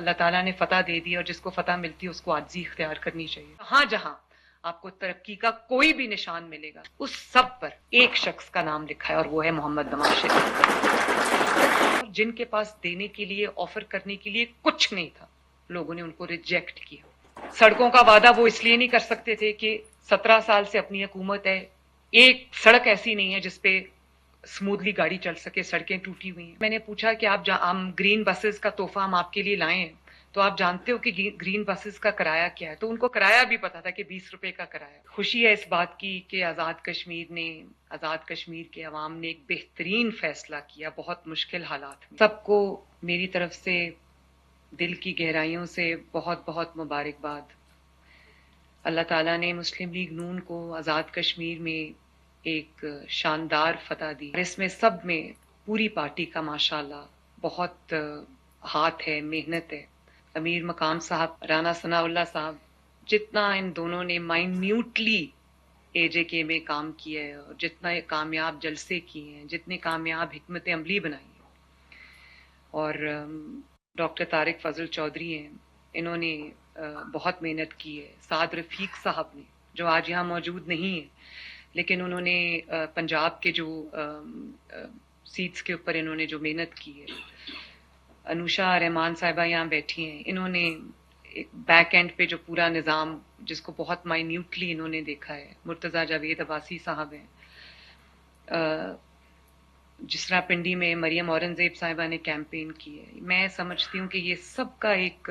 اللہ تعالیٰ نے فتح دے دی اور جس کو فتح ملتی ہے اس کو عاجزی اختیار کرنی چاہیے. جہاں جہاں آپ کو ترقی کا کوئی بھی نشان ملے گا اس سب پر ایک شخص کا نام لکھا ہے اور وہ ہے محمد نواز شریف. جن کے پاس دینے کے لیے آفر کرنے کے لیے کچھ نہیں تھا لوگوں نے ان کو ریجیکٹ کیا. سڑکوں کا وعدہ وہ اس لیے نہیں کر سکتے تھے کہ 17 سال سے اپنی حکومت ہے, ایک سڑک ایسی نہیں ہے جس پہ سموتھلی گاڑی چل سکے, سڑکیں ٹوٹی ہوئی ہیں. میں نے پوچھا کہ آپ ہم گرین بسز کا تحفہ ہم آپ کے لیے لائے ہیں تو آپ جانتے ہو کہ گرین بسز کا کرایہ کیا ہے؟ تو ان کو کرایہ بھی پتا تھا کہ 20 روپے کا کرایہ. خوشی ہے اس بات کی کہ آزاد کشمیر کے عوام نے ایک بہترین فیصلہ کیا بہت مشکل حالات میں. سب کو میری طرف سے دل کی گہرائیوں سے بہت بہت مبارکباد. اللہ تعالیٰ نے مسلم لیگ نون کو آزاد کشمیر میں ایک شاندار فتح دی. اس میں سب میں پوری پارٹی کا ماشاءاللہ بہت ہاتھ ہے, محنت ہے. امیر مقام صاحب, رانا ثناء اللہ صاحب, جتنا ان دونوں نے مائنیوٹلی اے جے کے میں کام کیا ہے اور جتنا کامیاب جلسے کیے ہیں, جتنے کامیاب حکمت عملی بنائی ہیں. اور ڈاکٹر طارق فضل چودھری ہیں, انہوں نے بہت محنت کی ہے. سعد رفیق صاحب نے جو آج یہاں موجود نہیں ہیں لیکن انہوں نے پنجاب کے جو سیٹس کے اوپر انہوں نے جو محنت کی ہے. انوشا رحمان صاحبہ یہاں بیٹھی ہیں, انہوں نے بیک اینڈ پہ جو پورا نظام جس کو بہت مائنیوٹلی انہوں نے دیکھا ہے. مرتضیٰ جاوید عباسی صاحب ہیں. جس طرح پنڈی میں مریم اورنگزیب صاحبہ نے کیمپین کی ہے. میں سمجھتی ہوں کہ یہ سب کا ایک,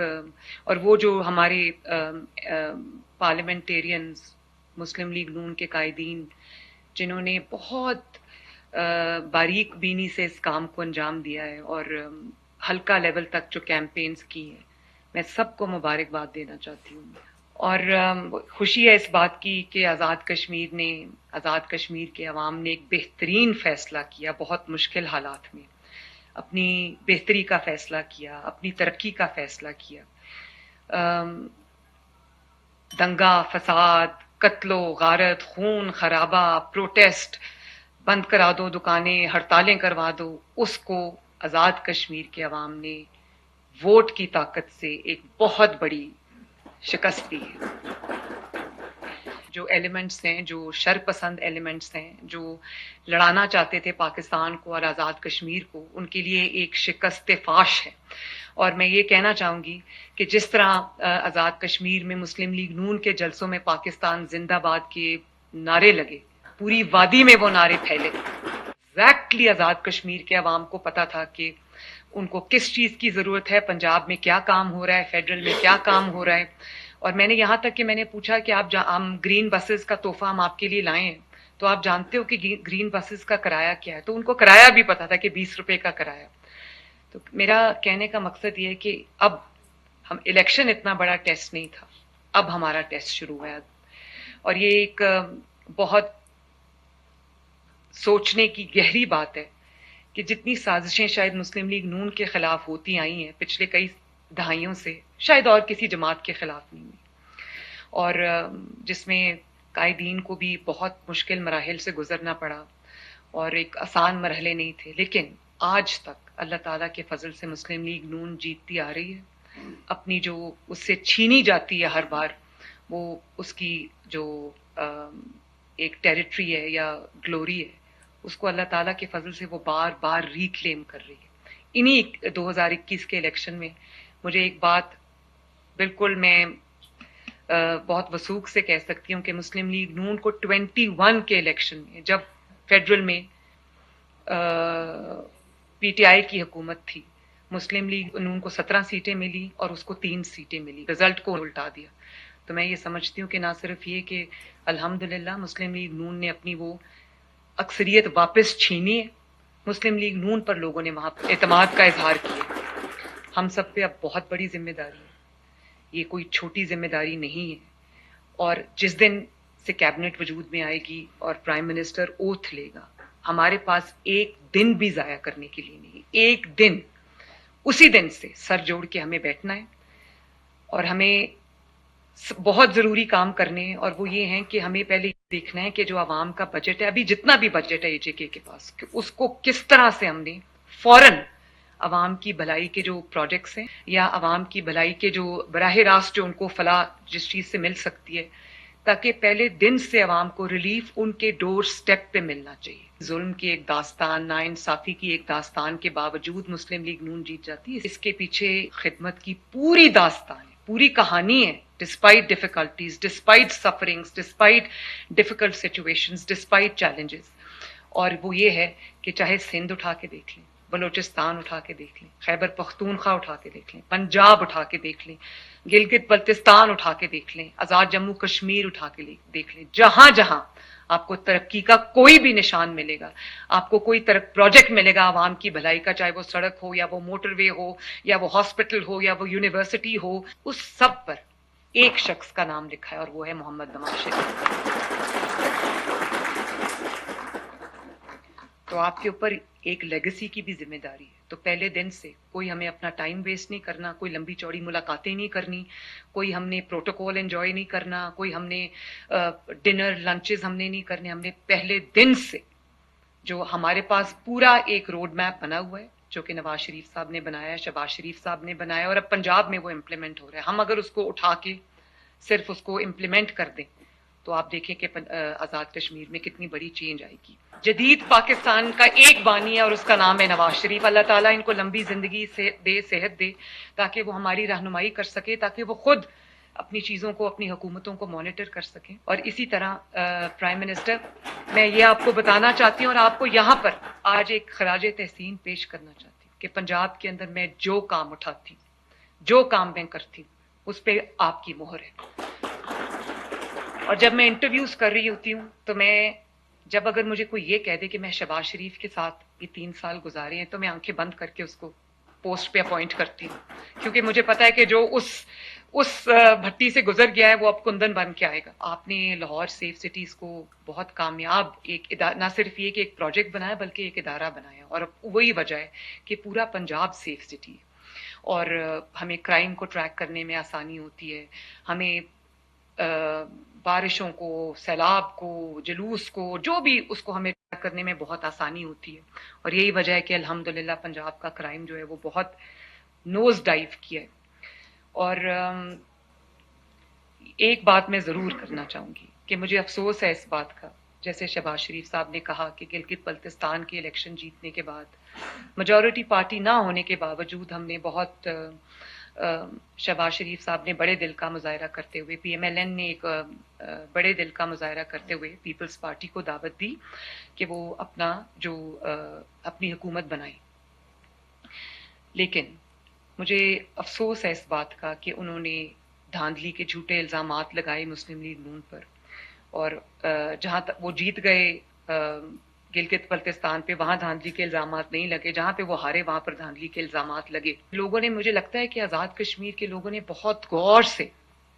اور وہ جو ہمارے پارلیمنٹیرینز مسلم لیگ نون کے قائدین جنہوں نے بہت باریک بینی سے اس کام کو انجام دیا ہے اور حلقہ لیول تک جو کیمپینز کی ہیں, میں سب کو مبارکباد دینا چاہتی ہوں. اور خوشی ہے اس بات کی کہ آزاد کشمیر کے عوام نے ایک بہترین فیصلہ کیا بہت مشکل حالات میں. اپنی بہتری کا فیصلہ کیا, اپنی ترقی کا فیصلہ کیا. دنگا فساد, قتل و غارت, خون خرابہ, پروٹیسٹ, بند کرا دو دکانیں, ہڑتالیں کروا دو, اس کو آزاد کشمیر کے عوام نے ووٹ کی طاقت سے ایک بہت بڑی شکست دی ہے. جو ایلیمنٹس ہیں, جو شر پسند ایلیمنٹس ہیں, جو لڑانا چاہتے تھے پاکستان کو اور آزاد کشمیر کو, ان کے لیے ایک شکست فاش ہے. اور میں یہ کہنا چاہوں گی کہ جس طرح آزاد کشمیر میں مسلم لیگ نون کے جلسوں میں پاکستان زندہ باد کے نعرے لگے, پوری وادی میں وہ نعرے پھیلے. ایگزیکٹلی آزاد کشمیر کے عوام کو پتا تھا کہ ان کو کس چیز کی ضرورت ہے, پنجاب میں کیا کام ہو رہا ہے, فیڈرل میں کیا کام ہو رہا ہے. اور میں نے یہاں تک کہ میں نے پوچھا کہ ہم گرین بسز کا تحفہ ہم آپ کے لیے لائے ہیں تو آپ جانتے ہو کہ گرین بسز کا کرایہ کیا ہے؟ تو ان کو کرایہ بھی پتا تھا کہ 20 روپے کا کرایہ. تو میرا کہنے کا مقصد یہ ہے کہ اب ہم الیکشن اتنا بڑا ٹیسٹ نہیں تھا, اب ہمارا ٹیسٹ شروع ہوا ہے. اور یہ ایک بہت سوچنے کی گہری بات ہے کہ جتنی سازشیں شاید مسلم لیگ نون کے خلاف ہوتی آئی ہیں پچھلے کئی دہائیوں سے, شاید اور کسی جماعت کے خلاف نہیں ہوئی, اور جس میں قائدین کو بھی بہت مشکل مراحل سے گزرنا پڑا اور ایک آسان مرحلے نہیں تھے, لیکن آج تک اللہ تعالیٰ کے فضل سے مسلم لیگ نون جیتتی آ رہی ہے. اپنی جو اس سے چھینی جاتی ہے ہر بار, وہ اس کی جو ایک ٹیریٹری ہے یا گلوری ہے, اس کو اللہ تعالیٰ کے فضل سے وہ بار بار ریکلیم کر رہی ہے. انہی 2021 کے الیکشن میں مجھے ایک بات بالکل میں بہت وثوق سے کہہ سکتی ہوں کہ مسلم لیگ نون کو 21 کے الیکشن میں, جب فیڈرل میں پی ٹی آئی کی حکومت تھی, مسلم لیگ نون کو 17 سیٹیں ملی اور اس کو 3 سیٹیں ملی, رزلٹ کو الٹا دیا. تو میں یہ سمجھتی ہوں کہ نہ صرف یہ کہ الحمدللہ مسلم لیگ نون نے اپنی وہ اکثریت واپس چھینی ہے, مسلم لیگ نون پر لوگوں نے وہاں اعتماد کا اظہار کیا. ہم سب پہ اب بہت بڑی ذمہ داری ہے, یہ کوئی چھوٹی ذمہ داری نہیں ہے. اور جس دن سے کیبنٹ وجود میں آئے گی اور پرائم منسٹر اوتھ لے گا, ہمارے پاس ایک دن بھی ضائع کرنے کے لیے نہیں. ایک دن, اسی دن سے سر جوڑ کے ہمیں بیٹھنا ہے اور ہمیں بہت ضروری کام کرنے ہیں. اور وہ یہ ہیں کہ ہمیں پہلے دیکھنا ہے کہ جو عوام کا بجٹ ہے, ابھی جتنا بھی بجٹ ہے AJK کے پاس, کہ اس کو کس طرح سے ہم نے فوراً عوام کی بھلائی کے جو پروجیکٹس ہیں یا عوام کی بھلائی کے جو براہ راست جو ان کو فلاح جس چیز سے مل سکتی ہے، تاکہ پہلے دن سے عوام کو ریلیف ان کے ڈور سٹیپ پہ ملنا چاہیے۔ ظلم کی ایک داستان، ناانصافی کی ایک داستان کے باوجود مسلم لیگ نون جیت جاتی ہے۔ اس کے پیچھے خدمت کی پوری داستان ہے، پوری کہانی ہے، despite difficulties, despite sufferings, despite difficult situations, despite challenges, اور وہ یہ ہے کہ چاہے سندھ اٹھا کے دیکھ لیں، بلوچستان اٹھا کے دیکھ لیں، خیبر پختونخوا اٹھا کے دیکھ لیں، پنجاب اٹھا کے دیکھ لیں، گلگت بلتستان اٹھا کے دیکھ لیں، آزاد جموں کشمیر اٹھا کے دیکھ لیں، جہاں جہاں آپ کو ترقی کا کوئی بھی نشان ملے گا، آپ کو کوئی پروجیکٹ ملے گا عوام کی بھلائی کا، چاہے وہ سڑک ہو یا وہ موٹر وے ہو یا وہ ہاسپٹل ہو یا وہ یونیورسٹی ہو، اس سب پر ایک شخص کا نام لکھا ہے اور وہ ہے محمد نواز شریف۔ تو آپ کے اوپر ایک لیگیسی کی بھی ذمہ داری ہے۔ تو پہلے دن سے کوئی ہمیں اپنا ٹائم ویسٹ نہیں کرنا، کوئی لمبی چوڑی ملاقاتیں نہیں کرنی، کوئی ہم نے پروٹوکول انجوائے نہیں کرنا، کوئی ہم نے ڈنر لنچز ہم نے نہیں کرنے۔ ہم نے پہلے دن سے جو ہمارے پاس پورا ایک روڈ میپ بنا ہوا ہے، جو کہ نواز شریف صاحب نے بنایا ہے، شہباز شریف صاحب نے بنایا، اور اب پنجاب میں وہ امپلیمنٹ ہو رہا ہے۔ ہم اگر اس کو اٹھا کے صرف اس کو امپلیمنٹ کر دیں تو آپ دیکھیں کہ آزاد کشمیر میں کتنی بڑی چینج آئے گی۔ جدید پاکستان کا ایک بانی ہے اور اس کا نام ہے نواز شریف۔ اللہ تعالیٰ ان کو لمبی زندگی سے دے، صحت دے، تاکہ وہ ہماری رہنمائی کر سکے، تاکہ وہ خود اپنی چیزوں کو، اپنی حکومتوں کو مانیٹر کر سکیں۔ اور اسی طرح پرائم منسٹر، میں یہ آپ کو بتانا چاہتی ہوں اور آپ کو یہاں پر آج ایک خراج تحسین پیش کرنا چاہتی ہوں کہ پنجاب کے اندر میں جو کام اٹھاتی ہوں، جو کام میں کرتی ہوں، اس پہ آپ کی مہر ہے۔ اور جب میں انٹرویوز کر رہی ہوتی ہوں تو جب اگر مجھے کوئی یہ کہہ دے کہ میں شہباز شریف کے ساتھ یہ 3 سال گزارے ہیں، تو میں آنکھیں بند کر کے اس کو پوسٹ پہ اپوائنٹ کرتی ہوں، کیونکہ مجھے پتا ہے کہ جو اس بھٹی سے گزر گیا ہے وہ اب کندن بن کے آئے گا۔ آپ نے لاہور سیف سٹیز کو بہت کامیاب نہ صرف یہ کہ ایک پروجیکٹ بنایا بلکہ ایک ادارہ بنایا، اور وہی وجہ ہے کہ پورا پنجاب سیف سٹی ہے، اور ہمیں کرائم کو ٹریک کرنے میں آسانی ہوتی ہے، ہمیں بارشوں کو، سیلاب کو، جلوس کو، جو بھی اس کو ہمیں ٹریک کرنے میں بہت آسانی ہوتی ہے، اور یہی وجہ ہے کہ الحمدللہ پنجاب کا کرائم جو ہے وہ بہت نوز ڈائیو کیا ہے۔ اور ایک بات میں ضرور کرنا چاہوں گی کہ مجھے افسوس ہے اس بات کا، جیسے شہباز شریف صاحب نے کہا کہ گلگت بلتستان کے الیکشن جیتنے کے بعد، میجورٹی پارٹی نہ ہونے کے باوجود، ہم نے بہت شہباز شریف صاحب نے بڑے دل کا مظاہرہ کرتے ہوئے، پی ایم ایل این نے ایک بڑے دل کا مظاہرہ کرتے ہوئے پیپلز پارٹی کو دعوت دی کہ وہ اپنی حکومت بنائیں۔ لیکن مجھے افسوس ہے اس بات کا کہ انہوں نے دھاندلی کے جھوٹے الزامات لگائے مسلم لیگ نون پر، اور جہاں تک وہ جیت گئے گلگت بلتستان پہ، وہاں دھاندلی کے الزامات نہیں لگے، جہاں پہ وہ ہارے وہاں پر دھاندلی کے الزامات لگے۔ لوگوں نے، مجھے لگتا ہے کہ آزاد کشمیر کے لوگوں نے بہت غور سے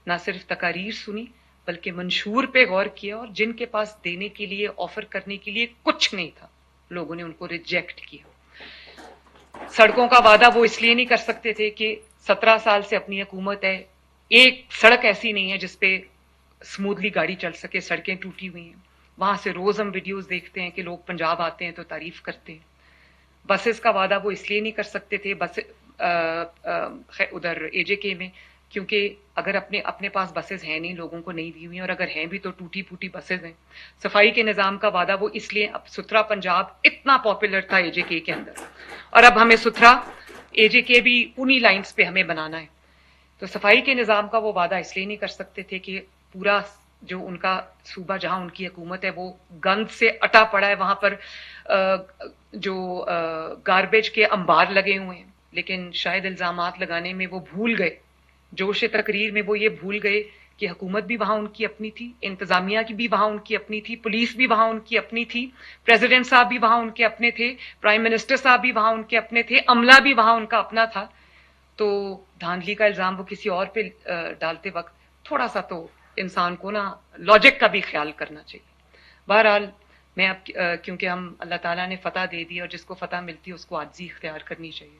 نہ صرف تقاریر سنی بلکہ منشور پہ غور کیا، اور جن کے پاس دینے کے لیے، آفر کرنے کے لیے کچھ نہیں تھا، لوگوں نے ان کو ریجیکٹ کیا۔ سڑکوں کا وعدہ وہ اس لیے نہیں کر سکتے تھے کہ 17 سال سے اپنی حکومت ہے، ایک سڑک ایسی نہیں ہے جس پہ سموتھلی گاڑی چل سکے، سڑکیں ٹوٹی ہوئی ہیں۔ وہاں سے روز ہم ویڈیوز دیکھتے ہیں کہ لوگ پنجاب آتے ہیں تو تعریف کرتے ہیں۔ بسز کا وعدہ وہ اس لیے نہیں کر سکتے تھے ادھر اے جے کے میں، کیونکہ اگر اپنے پاس بسز ہیں نہیں، لوگوں کو نہیں دی ہوئی ہیں، اور اگر ہیں بھی تو ٹوٹی پھوٹی بسز ہیں۔ صفائی کے نظام کا وعدہ وہ اس لیے، اب ستھرا پنجاب اتنا پاپولر تھا اے جے کے اندر، اور اب ہمیں ستھرا اے جے کے بھی انہی لائنز پہ ہمیں بنانا ہے۔ تو صفائی کے نظام کا وہ وعدہ اس لیے نہیں کر سکتے تھے کہ پورا جو ان کا صوبہ، جہاں ان کی حکومت ہے، وہ گند سے اٹا پڑا ہے، وہاں پر جو گاربیج کے انبار لگے ہوئے ہیں۔ لیکن شاید الزامات لگانے میں وہ بھول گئے، جوش تقریر میں وہ یہ بھول گئے کہ حکومت بھی وہاں ان کی اپنی تھی، انتظامیہ کی بھی وہاں ان کی اپنی تھی، پولیس بھی وہاں ان کی اپنی تھی، پریزیڈنٹ صاحب بھی وہاں ان کے اپنے تھے، پرائم منسٹر صاحب بھی وہاں ان کے اپنے تھے، عملہ بھی وہاں ان کا اپنا تھا۔ تو دھاندلی کا الزام وہ کسی اور پہ ڈالتے وقت تھوڑا سا تو انسان کو نا لاجک کا بھی خیال کرنا چاہیے۔ بہرحال میں اب کیونکہ اللہ تعالیٰ نے فتح دے دی، اور جس کو فتح ملتی ہے اس کو عاجزی اختیار کرنی چاہیے۔